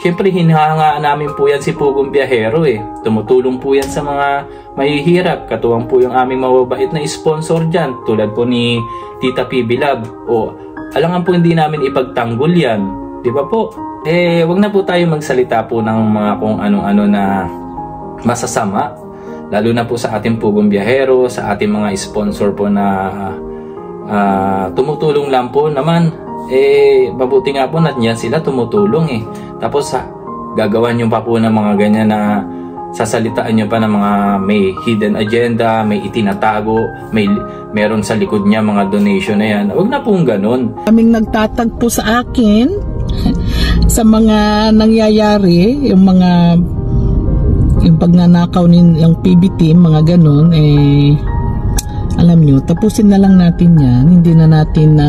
Siyempre, hinahangaan namin po yan si Pugong Biyahero eh. Tumutulong po yan sa mga mahihirap. Katuwang po yung aming mababait na sponsor dyan. Tulad po ni Tita PB Love. O, alangan po hindi namin ipagtanggol yan. Di ba po? Wag na po tayo magsalita po ng mga kung ano-ano na masasama. Lalo na po sa ating Pugong Biyahero, sa ating mga sponsor po na tumutulong lang po naman. Mabuti nga po na yan sila tumutulong eh. Tapos gagawa nyo pa po ng mga ganyan na sasalitaan nyo pa ng mga may hidden agenda, may itinatago, meron sa likod niya mga donation na yan. Huwag na pong ganun. Kaming nagtatagpo sa akin sa mga nangyayari, yung pagnanakaw ng PB team, mga ganun, alam nyo, tapusin na lang natin yan. Hindi na natin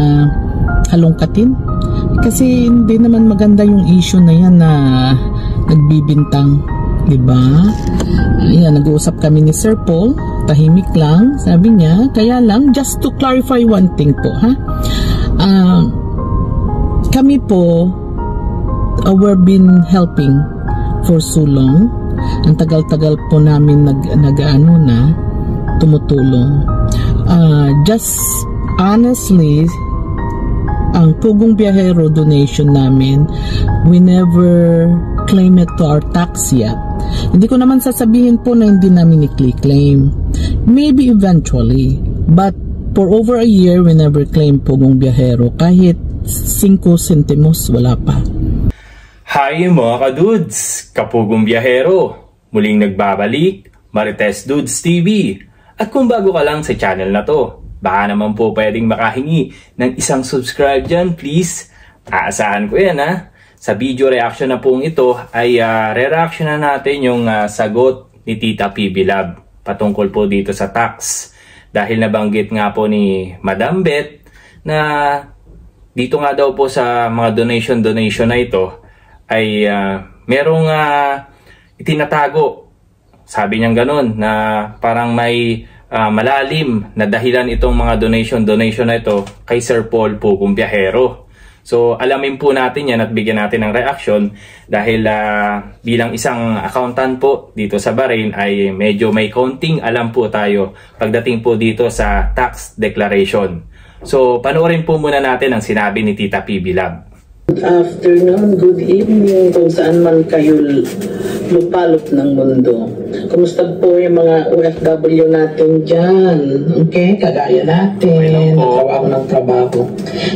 halongkatin. Kasi hindi naman maganda yung issue na yan na nagbibintang, diba? Ayan, nag-uusap kami ni Sir Paul, tahimik lang, sabi niya, kaya lang, just to clarify one thing po, ha? Kami po, we've been helping for so long. Ang tagal-tagal po namin tumutulong. Just honestly, ang Pugong Biyahero donation namin, we never claim it to our tax yet. Hindi ko naman sasabihin po na hindi namin i-claim. Maybe eventually. But for over a year, we never claim Pugong Biyahero. Kahit 5 centimos, wala pa. Hi mga kadudes! Kapugong Biyahero! Muling nagbabalik, Marites Dudes TV. At kung bago ka lang sa channel na to, baka naman po pwedeng makahingi ng isang subscribe dyan, please. Aasahan ko yan ha. Sa video reaction na pong ito ay re-reaction na natin yung sagot ni Tita PB Love patungkol po dito sa tax. Dahil nabanggit nga po ni Madam Beth na dito nga daw po sa mga donation na ito ay merong itinatago. Sabi niyang ganun na parang may malalim na dahilan itong mga donation na ito kay Sir Paul Pugong Biyahero. So alamin po natin yan at bigyan natin ng reaction dahil bilang isang accountant po dito sa Bahrain ay medyo may counting alam po tayo pagdating po dito sa tax declaration. So panoorin po muna natin ang sinabi ni Tita PB Love. Good afternoon, good evening kung saan man kayo lupalop ng mundo. Kumusta po yung mga OFW natin dyan? Okay, kagaya natin. Nakawa ako ng trabaho.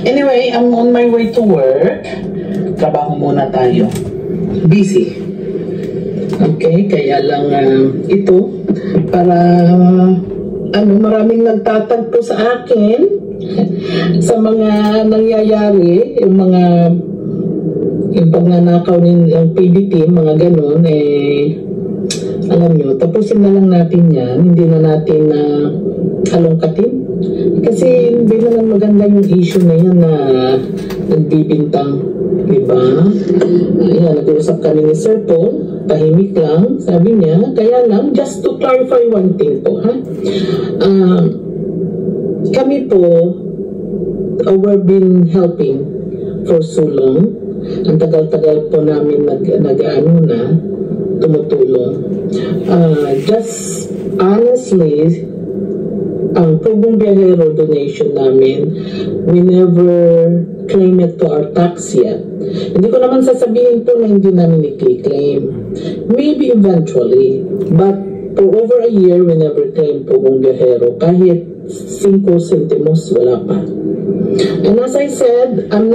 Anyway, I'm on my way to work. Trabaho muna tayo. Busy. Okay, kaya lang ito para maraming nagtatagpo sa akin sa mga nangyayari, yung pagnanakaw ng PB team, mga ganun, alam nyo, tapusin na lang natin yan. Hindi na natin halongkatin. Kasi hindi naman maganda yung issue na yan na nagbibintang, diba? Ayan, nag-uusap kami ni Sir Paul, tahimik lang, sabi niya, kaya lang, just to clarify one thing po, ha? Kami po, we've been helping for so long. Ang tagal-tagal po namin tumutulong. Just honestly, ang Pugong Biyahero donation namin, we never claim it to our tax yet. Hindi ko naman sasabihin po na hindi namin i-claim. Maybe eventually, but for over a year, we never claim Pugong Biyahero. Kahit 5 centimos, wala pa. And as I said, I'm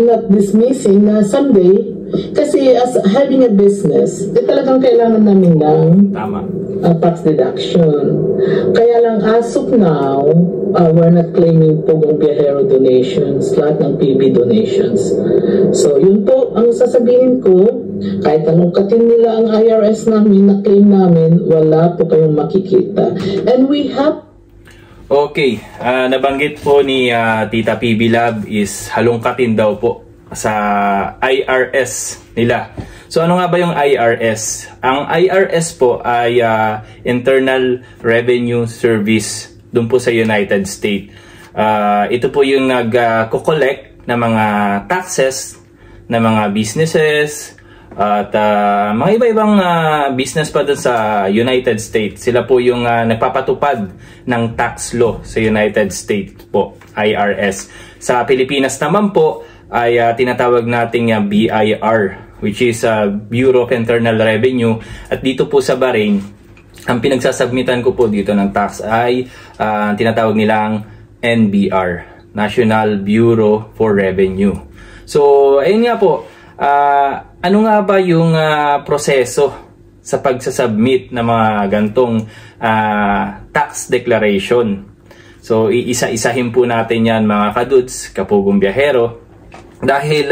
not dismissing na someday, kasi as having a business, talagang kailangan namin ng tax deduction. Kaya lang as of now, we're not claiming Pugong Biyahero donations, lahat ng PB donations. So yun po ang sasabihin ko, kahit anong katin nila ang IRS namin, na-claim namin, wala po kayong makikita. And we have okay, nabanggit po ni Tita PB Love is halongkatin daw po sa IRS nila. So ano nga ba yung IRS? Ang IRS po ay Internal Revenue Service doon po sa United States. Ito po yung nag-collect ng mga taxes na mga businesses at mga iba-ibang business pa dun sa United States. Sila po yung nagpapatupad ng tax law sa United States po, IRS. Sa Pilipinas naman po ay tinatawag nating BIR, which is Bureau of Internal Revenue. At dito po sa Bahrain, ang pinagsasubmitan ko po dito ng tax ay tinatawag nilang NBR, National Bureau for Revenue. So, ayun nga po, ano nga ba yung proseso sa pagsasubmit ng mga gantong tax declaration? So, iisa-isahin po natin yan mga kadudes, kapugong biyahero. Dahil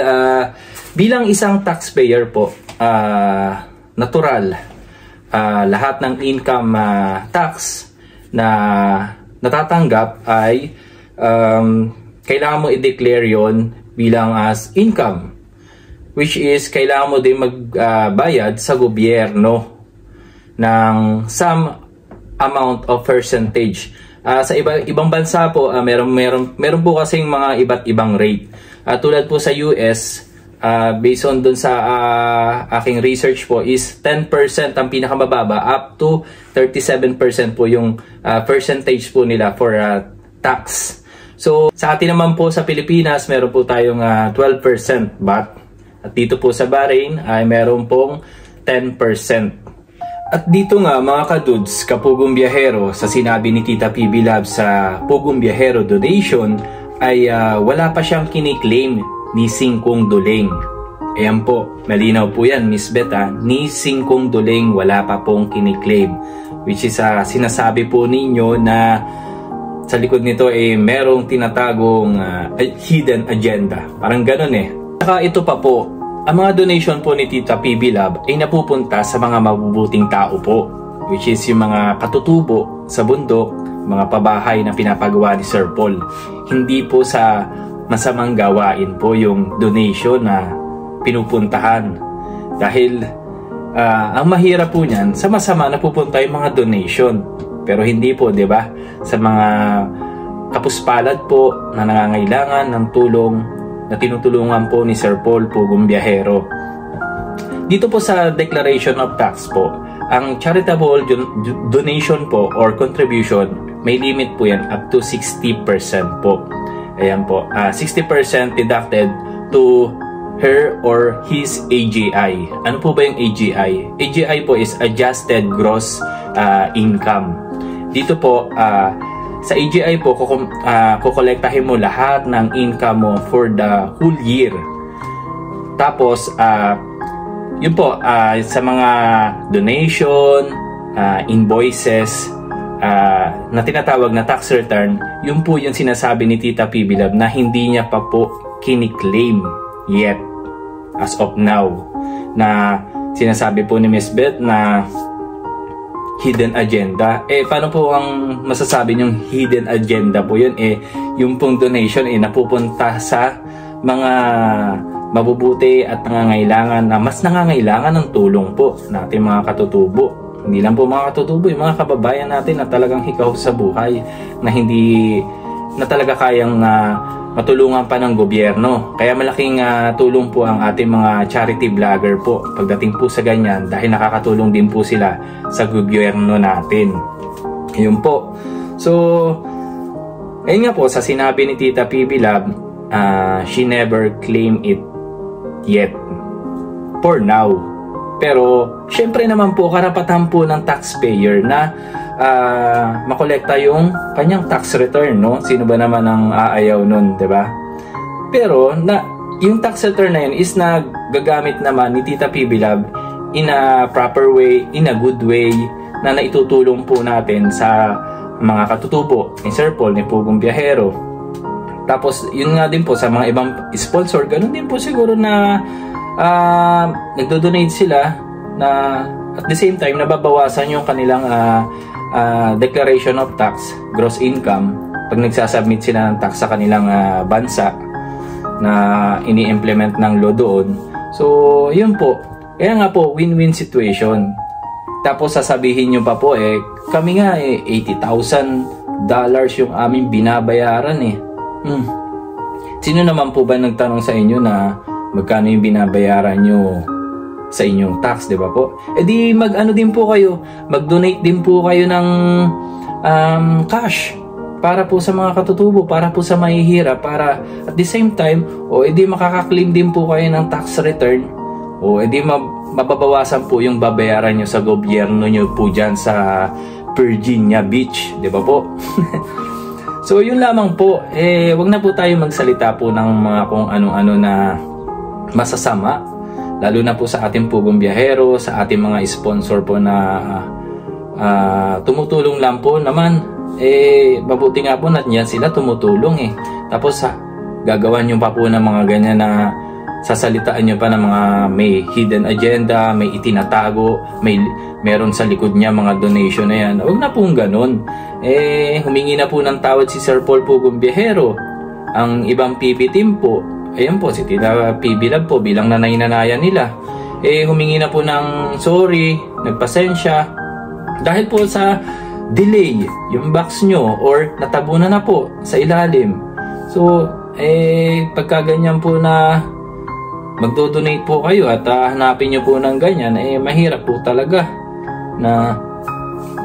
bilang isang taxpayer po, natural, lahat ng income tax na natatanggap ay kailangan mo i-declare yon bilang as income, which is kailangan mo din magbayad sa gobyerno ng some amount of percentage. Sa ibang bansa po, meron po kasing mga iba't ibang rate. Tulad po sa US, based on dun sa aking research po, is 10% ang pinakamababa, up to 37% po yung percentage po nila for tax. So, sa atin naman po sa Pilipinas, meron po tayong 12% VAT. At dito po sa Bahrain ay meron pong 10%. At dito nga mga kadudes, kapugong biyahero, sa sinabi ni Tita PB Lab sa Pugong Biyahero Donation, ay wala pa siyang kiniklaim ni Singkong Duling. Ayan po, malinaw po yan, Miss Beth, ni Singkong Duling wala pa pong kiniklaim. Which is sinasabi po ninyo na sa likod nito ay merong tinatagong hidden agenda. Parang ganun eh. Saka ito pa po, ang mga donation po ni Tita PB Lab ay napupunta sa mga mabubuting tao po. Which is yung mga katutubo sa bundok, mga pabahay na pinapagawa ni Sir Paul. Hindi po sa masamang gawain po yung donation na pinupuntahan. Dahil ang mahirap po niyan, sa masama napupunta yung mga donation. Pero hindi po, 'di ba? Sa mga kapuspalad po na nangangailangan ng tulong na tinutulungan po ni Sir Paul Pugong Biyahero. Dito po sa Declaration of Tax po, ang charitable donation po or contribution, may limit po yan up to 60% po. Ayan po, 60% deducted to her or his AGI. Ano po ba yung AGI? AGI po is Adjusted Gross Income. Dito po, sa AGI po, kukolektahin mo lahat ng income mo for the whole year. Tapos, yun po, sa mga donation, invoices, na tinatawag na tax return, yun po yung sinasabi ni Tita PB Lab na hindi niya pa po kiniklaim yet as of now. Na sinasabi po ni Miss Beth na hidden agenda. Paano po ang masasabi niyong hidden agenda po yun? Yung pong donation napupunta sa mga mabubuti at nangangailangan na mas nangangailangan ng tulong po natin mga katutubo. Hindi lang po mga katutubo, yung mga kababayan natin na talagang hikaw sa buhay, na hindi na talaga kayang matulungan pa ng gobyerno. Kaya malaking tulong po ang ating mga charity vlogger po pagdating po sa ganyan, dahil nakakatulong din po sila sa gobyerno natin. Yun po. So, ayun nga po, sa sinabi ni Tita PB Lab, she never claimed it yet for now. Pero syempre naman po, karapatan po ng taxpayer na makolekta yung kanyang tax return, no? Sino ba naman ang aayaw nun, 'di ba? Pero yung tax return na yun is nagagamit naman ni Tita PB Lab in a proper way, in a good way, na naitutulong po natin sa mga katutubo ni Sir Paul, ni Pugong Biyahero. Tapos yun nga din po sa mga ibang sponsor, ganun din po siguro na nagdo-donate sila, na at the same time nababawasan yung kanilang declaration of tax, gross income, pag nagsasubmit sila ng tax sa kanilang bansa na ini-implement ng law doon. So yun po, kaya nga po win-win situation. Tapos sasabihin nyo pa po, kami nga $80,000 yung aming binabayaran . Sino naman po ba nagtanong sa inyo na magkano yung binabayaran nyo sa inyong tax, di ba po? E di mag-ano din po kayo, mag-donate din po kayo ng cash para po sa mga katutubo, para po sa mahihirap, para at the same time, o edi makaka-claim din po kayo ng tax return, o edi mababawasan po yung babayaran nyo sa gobyerno nyo po dyan sa Virginia Beach, di ba po? So yun lamang po, wag na po tayo magsalita po ng mga kung ano-ano na masasama, lalo na po sa ating pugong biyahero, sa ating mga sponsor po na tumutulong lang po naman. Mabuti nga po na yan sila tumutulong Tapos gagawan nyo pa po ng mga ganyan na sasalitaan nyo pa ng mga may hidden agenda, may itinatago, meron sa likod niya mga donation na yan. Huwag na pong ganun. Humingi na po ng tawad si Sir Paul Pugong Biyahero. Ang ibang PB team po, ayan po, si Tita PB Lab po bilang nanay-nanayan nila. Humingi na po ng sorry, nagpasensya. Dahil po sa delay yung box nyo or natabunan na po sa ilalim. So, pagka ganyan po na magdo-donate po kayo at hanapin nyo po ng ganyan, mahirap po talaga na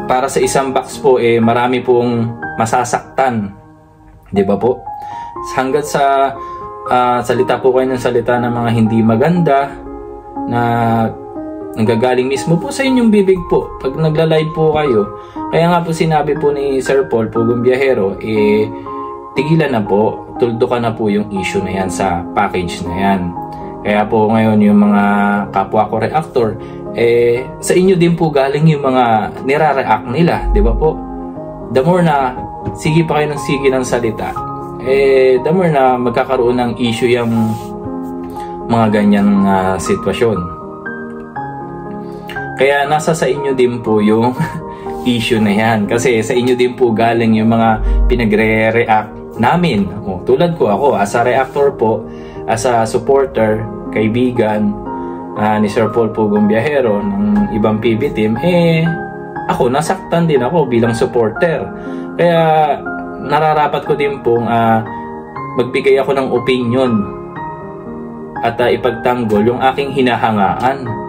para sa isang box po, marami pong masasaktan. Di ba po? Hanggat sa salita po kayo ng salita ng mga hindi maganda na nanggagaling mismo po sa inyong bibig po pag nagla-live po kayo. Kaya nga po sinabi po ni Sir Paul Pugong Biyahero, tigilan na po, tuldukan na po yung issue na yan sa package na yan. Kaya po ngayon yung mga kapwa ko reactor, sa inyo din po galing yung mga nire-react nila, di ba po? The more na sige pa kayo ng sige ng salita, the more na magkakaroon ng issue yung mga ganyang sitwasyon. Kaya nasa sa inyo din po yung issue na yan. Kasi sa inyo din po galing yung mga pinagre-react namin. Tulad ko ako, as a reactor po, as a supporter, kaibigan ni Sir Paul Pugong Biyahero ng ibang PB team, ako, nasaktan din ako bilang supporter. Kaya nararapat ko din pong magbigay ako ng opinion at ipagtanggol yung aking hinahangaan.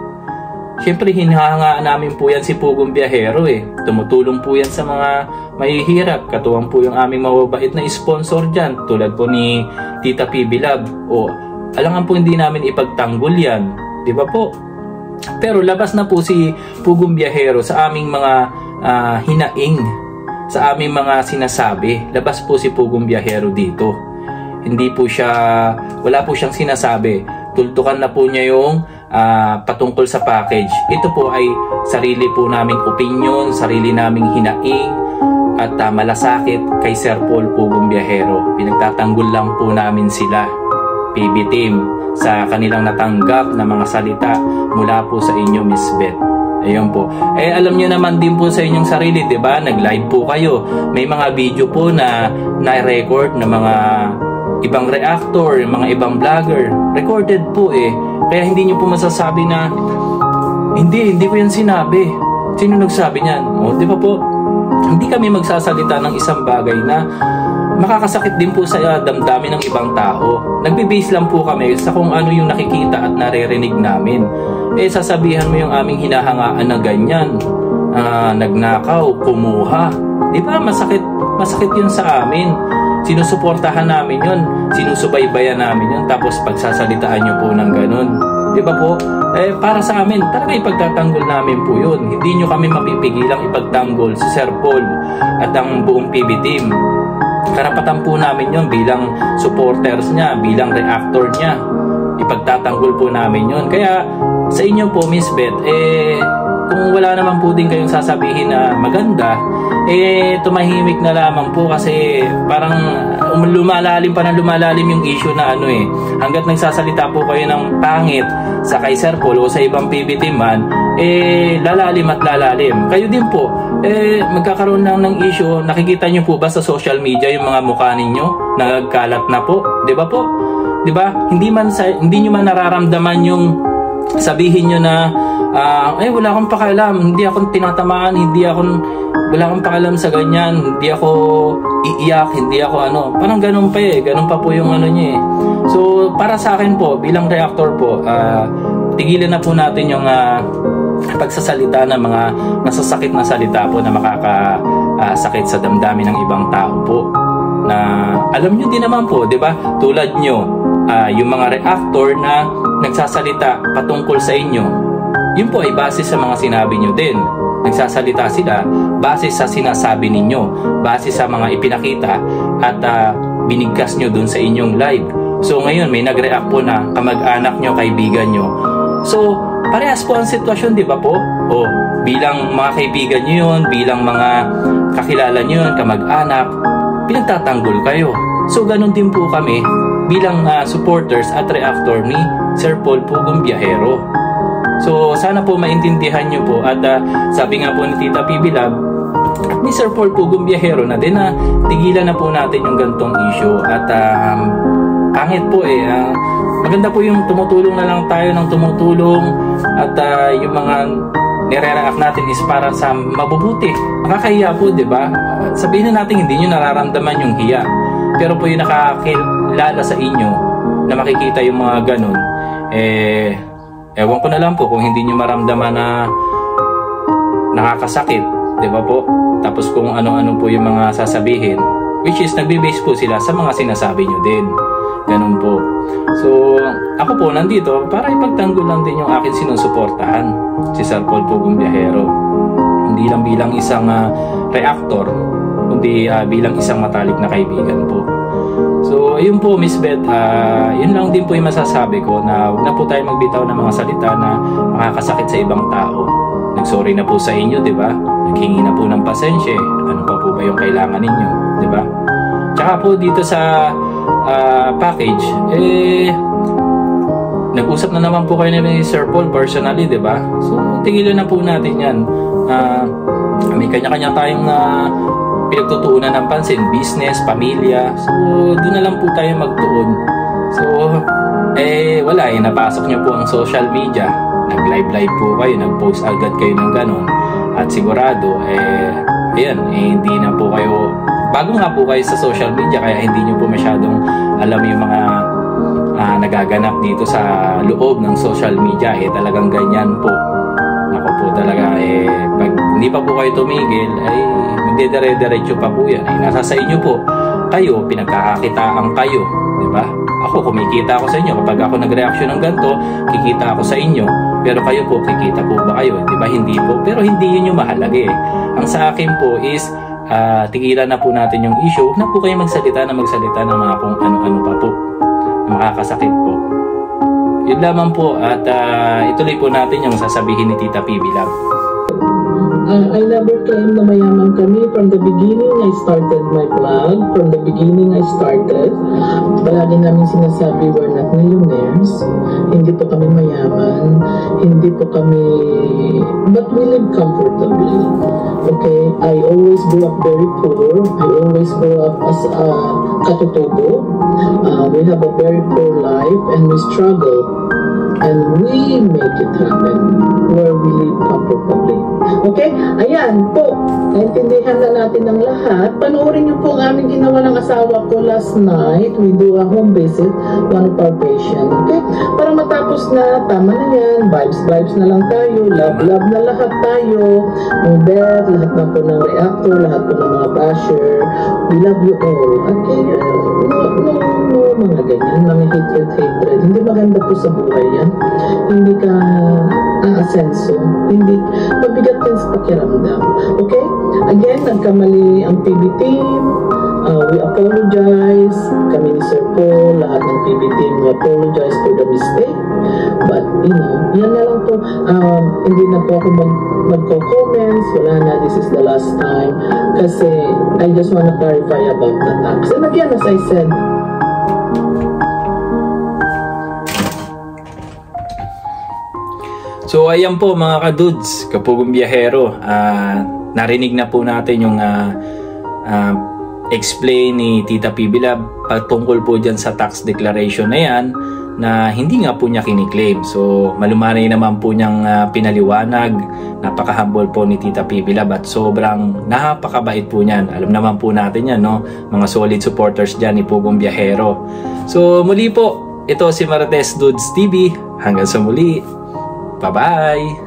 Siyempre, hinahangaan namin po yan si Pugong Biyahero Tumutulong po yan sa mga mahihirap. Katuwang po yung aming mababait na sponsor dyan, tulad po ni Tita PB Lab. Alangan po hindi namin ipagtanggol yan. Di ba po? Pero labas na po si Pugong Biyahero sa aming mga hinaing, sa aming mga sinasabi. Labas po si Pugong Biyahero dito. Hindi po siya, wala po siyang sinasabi. Tultukan na po niya yung patungkol sa package. Ito po ay sarili po naming opinion, sarili naming hinaing at malasakit kay Sir Paul Pugong Biyahero. Pinagtatanggol lang po namin sila, PB team, sa kanilang natanggap na mga salita mula po sa inyo, Miss Beth. Ayun po. Alam niyo naman din po sa inyong sarili, 'di ba? Nag-live po kayo. May mga video po na na-record na mga ibang reactor, mga ibang vlogger. Recorded po Kaya hindi nyo po masasabi na hindi ko yan sinabi. Sino nagsabi niyan? Di ba po? Hindi kami magsasalita ng isang bagay na makakasakit din po sa damdamin ng ibang tao. Nagbe-base lang po kami sa kung ano yung nakikita at naririnig namin. Sasabihan mo yung aming hinahangaan na ganyan. Nagnakaw, kumuha. Di ba? Masakit yun sa amin. Sinusuportahan namin yun, sinusubaybayan namin yun, tapos pagsasalitaan nyo po ng ganun. Di ba po? Para sa amin, talaga ipagtatanggol namin po yun. Hindi nyo kami mapipigilang ipagtanggol si Sir Paul at ang buong PB team. Karapatan po namin yun bilang supporters niya, bilang reactor niya. Ipagtatanggol po namin yun. Kaya sa inyo po, Miss Beth, kung wala naman po din kayong sasabihin na maganda, tumahimik na lamang po kasi parang lumalalim pa na lumalalim yung issue na hanggat nagsasalita po kayo ng pangit sa kay Sir Paul o sa ibang PB team man, lalalim at lalalim. Kayo din po, magkakaroon ng issue. Nakikita nyo po ba sa social media yung mga mukha ninyo nagkalat na po? Di ba po? Di ba? Hindi nyo man nararamdaman yung sabihin nyo na wala akong pakialam, hindi ako tinatamaan, wala akong pakialam sa ganyan, hindi ako iiyak, hindi ako parang ganun pa ganun pa po yung niya So para sa akin po, bilang reactor po, tigilan na po natin yung pagsasalita ng mga masasakit na salita po na makakasakit sa damdamin ng ibang tao po. Na alam nyo din naman po, di ba? Tulad nyo, yung mga reactor na nagsasalita patungkol sa inyo, yun po ay base sa mga sinabi nyo din. Nagsasalita sila base sa sinasabi ninyo, base sa mga ipinakita at binigkas nyo dun sa inyong live. So ngayon may nag-react po na kamag-anak nyo, kaibigan nyo. So parehas po ang sitwasyon, di ba po? O bilang mga kaibigan nyo yun, bilang mga kakilala nyo yun, kamag-anak, pinagtatanggol kayo. So ganun din po kami bilang supporters at reactor ni Sir Paul Pugong Biyahero. So sana po maintindihan nyo po at sabi nga po ni Tita PB Lab at ni Sir Paul Pugong Biyahero na din na tigilan na po natin yung gantong issue at pangit po maganda po yung tumutulong na lang tayo ng tumutulong at yung mga nire-react natin is para sa mabubuti. Nakakahiya po, di ba? Sabihin na natin hindi nyo nararamdaman yung hiya, pero po yung nakakilala sa inyo na makikita yung mga ganun, ewan ko na lang po kung hindi nyo maramdaman na nakakasakit, di ba po? Tapos kung ano-ano po yung mga sasabihin, which is nagbe-base po sila sa mga sinasabi nyo din. Ganun po. So, ako po nandito para ipagtanggol lang din yung akin sinusuportahan, si Sir Paul Pugong Biyahero. Hindi lang bilang isang reactor, kundi bilang isang matalik na kaibigan po. So, ayun po, Miss Beth, yun lang din po yung masasabi ko na huwag na po tayo magbitaw ng mga salita na makakasakit sa ibang tao. Nagsorry na po sa inyo, di ba? Naghingi na po ng pasensya. Ano pa po ba yung kailangan ninyo, di ba? Tsaka po dito sa package, nag-usap na naman po kayo ni Sir Paul personally, di ba? So, tigilan na po natin yan. May kanya-kanya tayong pinagtutuunan ng pansin, business, pamilya. So, doon na lang po tayo magtuon. So, wala napasok nyo po ang social media. Nag-live po kayo, nag-post agad kayo ng ganon. At sigurado, hindi na po kayo, bago nga po kayo sa social media, kaya hindi nyo po masyadong alam yung mga nagaganap dito sa loob ng social media. Talagang ganyan po. Ako po talaga, pag hindi pa po kayo tumigil, magdedire-diretso pa po yan. Nasa sa inyo po. Kayo, pinagkakakitaan kayo. Diba? Ako, kumikita ako sa inyo. Kapag ako nag-reaction ng ganito, kikita ako sa inyo. Pero kayo po, kikita po ba kayo? Diba? Hindi po. Pero hindi yun yung mahalaga Ang sa akin po is, tigilan na po natin yung issue. Huwag na po kayo magsalita ng mga kung ano-ano pa po. Na makakasakit po. Yun lamang po at ituloy po natin yung sasabihin ni Tita PB Lab. I never claimed na mayaman kami. From the beginning, I started my vlog. From the beginning, I started. Palagi namin sinasabi, we're not millionaires. Hindi po kami mayaman. Hindi po kami... But we live comfortably. Okay? I always grew up very poor. I always grew up as a katutubo. We have a very poor life and we struggle. And we make it happen where we live comfortably. Okay? Ayan po. Naintindihan na natin ng lahat. Panoorin niyo po ang aming ginawa ng asawa ko last night. We do a home visit, one of our patient. Okay? Para matapos na, tama na yan. Vibes na lang tayo. Love na lahat tayo. Ng Beth, lahat na po ng reactor, lahat po ng mga basher. We love you all. Okay? No, mga ganyan. Mga hatred. Hindi maganda po sa buhay yan. Hindi ka aasenso. Hindi, mabigat yan sa pakiramdam. Okay? Again, nagkamali ang PB team. We apologize. Kami ni Sir Paul, lahat ng PB team, we apologize for the mistake. But, yan na lang po. Hindi na po ako magko-comments. Wala na, this is the last time. Kasi, I just want to clarify about the tax. And again, as I said, so ayan po mga kadudes, Kapugong Biyahero, narinig na po natin yung explain ni Tita PB Lab patungkol po dyan sa tax declaration na yan na hindi nga po niya kiniklaim. So malumanay naman po niyang pinaliwanag. Napaka-humble po ni Tita PB Love at sobrang napakabait po niyan. Alam naman po natin yan, no? Mga solid supporters dyan ni Pugong Biyahero. So muli po, ito si Marites Dudes TV. Hanggang sa muli. Bye-bye!